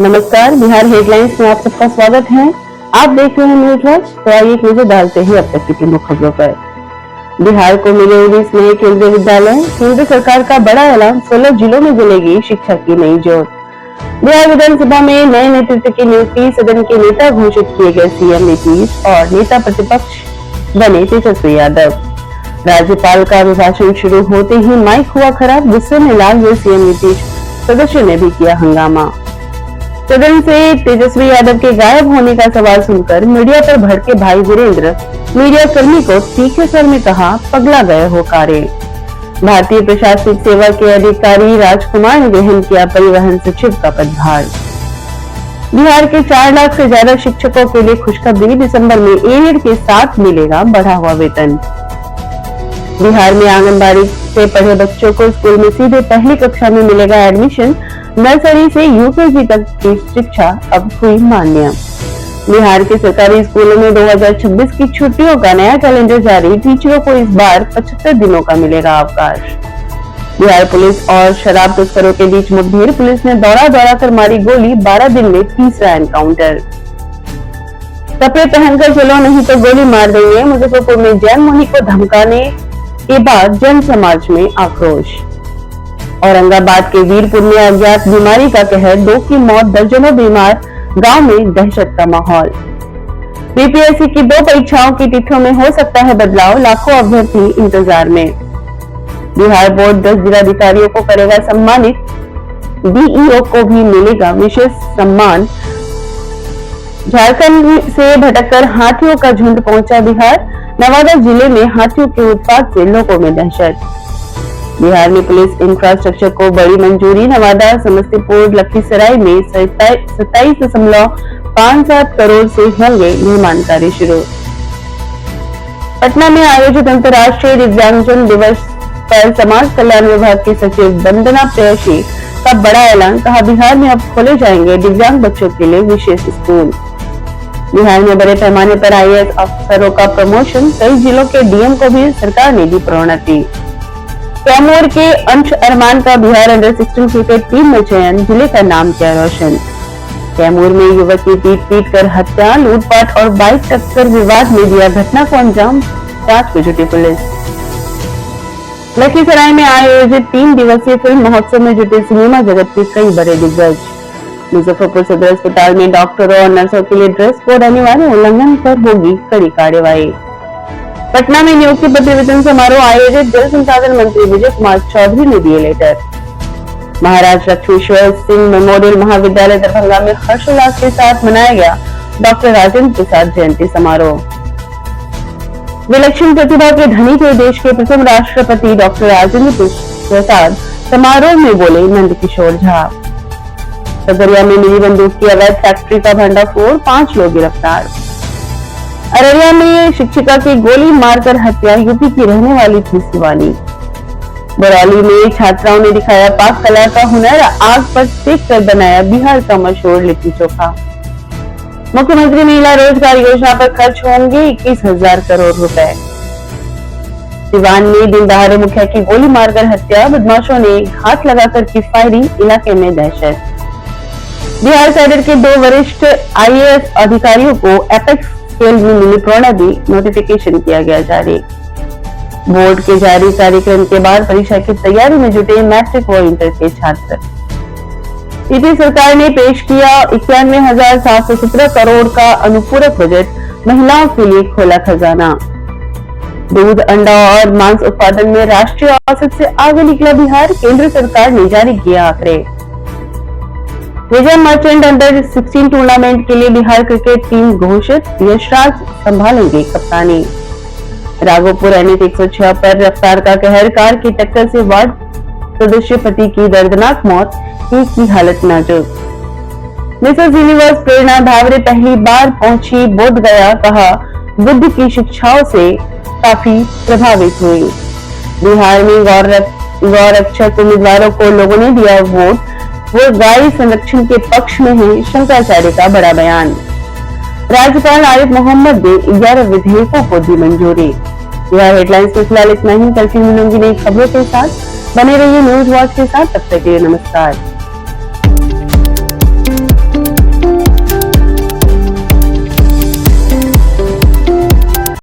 नमस्कार, बिहार हेडलाइंस में आप सबका स्वागत है। आप देख रहे हैं न्यूज वॉच। तो आइए एक नजर डालते हैं अब तक की प्रमुख खबरों पर। बिहार को मिले 19 नए केंद्रीय विद्यालय। केंद्र सरकार का बड़ा ऐलान, 16 जिलों में जलेगी शिक्षा की नई जोत। बिहार विधानसभा में नए नेतृत्व की नियुक्ति, सदन के नेता घोषित किए गए सीएम नीतीश और नेता प्रतिपक्ष बने तेजस्वी यादव। राज्यपाल का अभिभाषण शुरू होते ही माइक हुआ खराब, गुस्से में लाल हुए सीएम नीतीश, सदस्यों ने भी किया हंगामा। सदन से तेजस्वी यादव के गायब होने का सवाल सुनकर मीडिया पर भड़के भाई वीरेंद्र, मीडिया कर्मी को तीखे स्वर में कहा, पगला गए हो कारे। भारतीय प्रशासनिक सेवा के अधिकारी राजकुमार ने ग्रहण किया परिवहन सचिव का पदभार। बिहार के 4 लाख से ज्यादा शिक्षकों के लिए खुशखबरी, दिसंबर में एड के साथ मिलेगा बढ़ा हुआ वेतन। बिहार में आंगनबाड़ी से पढ़े बच्चों को स्कूल में सीधे पहली कक्षा में मिलेगा एडमिशन। नर्सरी से यूकेजी तक की शिक्षा अब हुई मान्य। बिहार के सरकारी स्कूलों में 2026 की छुट्टियों का नया कैलेंडर जारी, टीचरों को इस बार 75 दिनों का मिलेगा अवकाश। बिहार पुलिस और शराब तस्करों के बीच मुठभेड़, पुलिस ने दौड़ा कर मारी गोली, 12 दिन में तीसरा एनकाउंटर। कपड़े पहनकर चलो नहीं तो गोली मार देंगे, मुजफ्फरपुर में जैन मुनि को धमकाने के बाद जन समाज में आक्रोश। औरंगाबाद के वीरपुर में अज्ञात बीमारी का कहर, 2 की मौत, दर्जनों बीमार, गांव में दहशत का माहौल। बीपीएससी की 2 परीक्षाओं की तिथियों में हो सकता है बदलाव, लाखों अभ्यर्थी इंतजार में। बिहार बोर्ड 10 जिलाधिकारियों को करेगा सम्मानित, डीईओ को भी मिलेगा विशेष सम्मान। झारखंड से भटककर हाथियों का झुंड पहुंचा बिहार, नवादा जिले में हाथियों के उत्पात से लोगों में दहशत। बिहार में पुलिस इंफ्रास्ट्रक्चर को बड़ी मंजूरी, नवादा, समस्तीपुर, लखीसराय में 27.57 करोड़ से होंगे निर्माण कार्य शुरू। पटना में आयोजित अंतर्राष्ट्रीय दिव्यांगजन दिवस पर समाज कल्याण विभाग की सचिव वंदना प्रेयसी का बड़ा ऐलान, कहा बिहार में अब खोले जाएंगे दिव्यांग बच्चों के लिए विशेष स्कूल। बिहार में बड़े पैमाने पर आईएएस अफसरों का प्रमोशन, कई जिलों के डीएम को भी सरकार ने दी प्रोन्नति। कैमूर के अंश अरमान का बिहार अंडर-16 क्रिकेट टीम में चयन, जिले का नाम किया रोशन। कैमूर में युवक की पीट कर हत्या, लूटपाट और बाइक टक्कर विवाद में दिया घटना को अंजाम, जांच में जुटी पुलिस। लखीसराय में आयोजित 3 दिवसीय फिल्म महोत्सव में जुटे सिनेमा जगत के कई बड़े दिग्गज। मुजफ्फरपुर सदर अस्पताल में डॉक्टरों और नर्सों के लिए ड्रेस कोड अनिवार्य, उल्लंघन पर होगी कड़ी कार्रवाई। पटना में नियुक्ति पत्र वितरण समारोह आयोजित, जल संसाधन मंत्री विजय कुमार चौधरी ने दिए लेटर। महाराज लक्ष्मीश्वर सिंह मेमोरियल महाविद्यालय दरभंगा में हर्षोल्लास के साथ मनाया गया डॉक्टर राजेंद्र प्रसाद जयंती समारोह। विलक्षण प्रतिभा के धनी के देश के प्रथम राष्ट्रपति डॉक्टर राजेंद्र प्रसाद समारोह में बोले नंदकिशोर झा। सदरिया में मिली बंदूक की अवैध फैक्ट्री का भंडाफोड़, 5 लोग गिरफ्तार। अररिया में शिक्षिका की गोली मारकर हत्या, यूपी की रहने वाली थी शिवानी। बरौली में छात्राओं ने दिखाया पाक कला का हुनर, आग पर सेक कर बनाया बिहार का मशहूर लिट्टी चोखा। मुख्यमंत्री महिला रोजगार योजना पर खर्च होंगे 21,000 करोड़ रुपए। सिवान में दिन दहाड़े मुखिया की गोली मारकर हत्या, बदमाशों ने घात लगाकर की फायरिंग, इलाके में दहशत। बिहार कैडर के 2 वरिष्ठ आईएएस अधिकारियों को एपेक्स स्केल में मिली प्रोन्नति, नोटिफिकेशन किया गया जारी। बोर्ड के जारी कार्यक्रम के बाद परीक्षा की तैयारी में जुटे मैट्रिक व इंटर के छात्र। यूपी सरकार ने पेश किया 91,717 करोड़ का अनुपूरक बजट, महिलाओं के लिए खोला खजाना। दूध, अंडा और मांस उत्पादन में राष्ट्रीय औसत से आगे निकला बिहार, केंद्र सरकार ने जारी किया आंकड़े। विजय मर्चेंट अंडर-16 टूर्नामेंट के लिए बिहार क्रिकेट टीम घोषित, यशराज संभालेंगे कप्तानी। राघोपुर NH 106 पर रफ्तार का कहर, कार की टक्कर से वार्ड सदस्य पति की दर्दनाक मौत, एक की हालत नाजुक। मिसेस यूनिवर्स प्रेरणा धावरे पहली बार पहुंची बोधगया, कहा बुद्ध की शिक्षाओं से काफी प्रभावित हुई। बिहार में गौरक्षक उम्मीदवारों को लोगों ने दिया वोट, वो गाय संरक्षण के पक्ष में है, शंकराचार्य का बड़ा बयान। राज्यपाल आरिफ मोहम्मद ने 11 विधेयकों को दी मंजूरी। यह हेडलाइंस में फिलहाल इतना ही। कल फिर मिलूंगी नई खबरों के साथ, बने रहिए न्यूज वॉच के साथ। तब तक के लिए नमस्कार।